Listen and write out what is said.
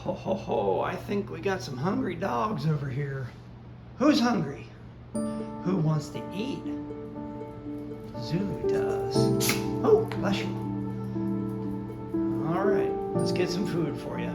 Ho, ho, ho, I think we got some hungry dogs over here. Who's hungry? Who wants to eat? Zulu does. Oh, bless you. All right, let's get some food for you.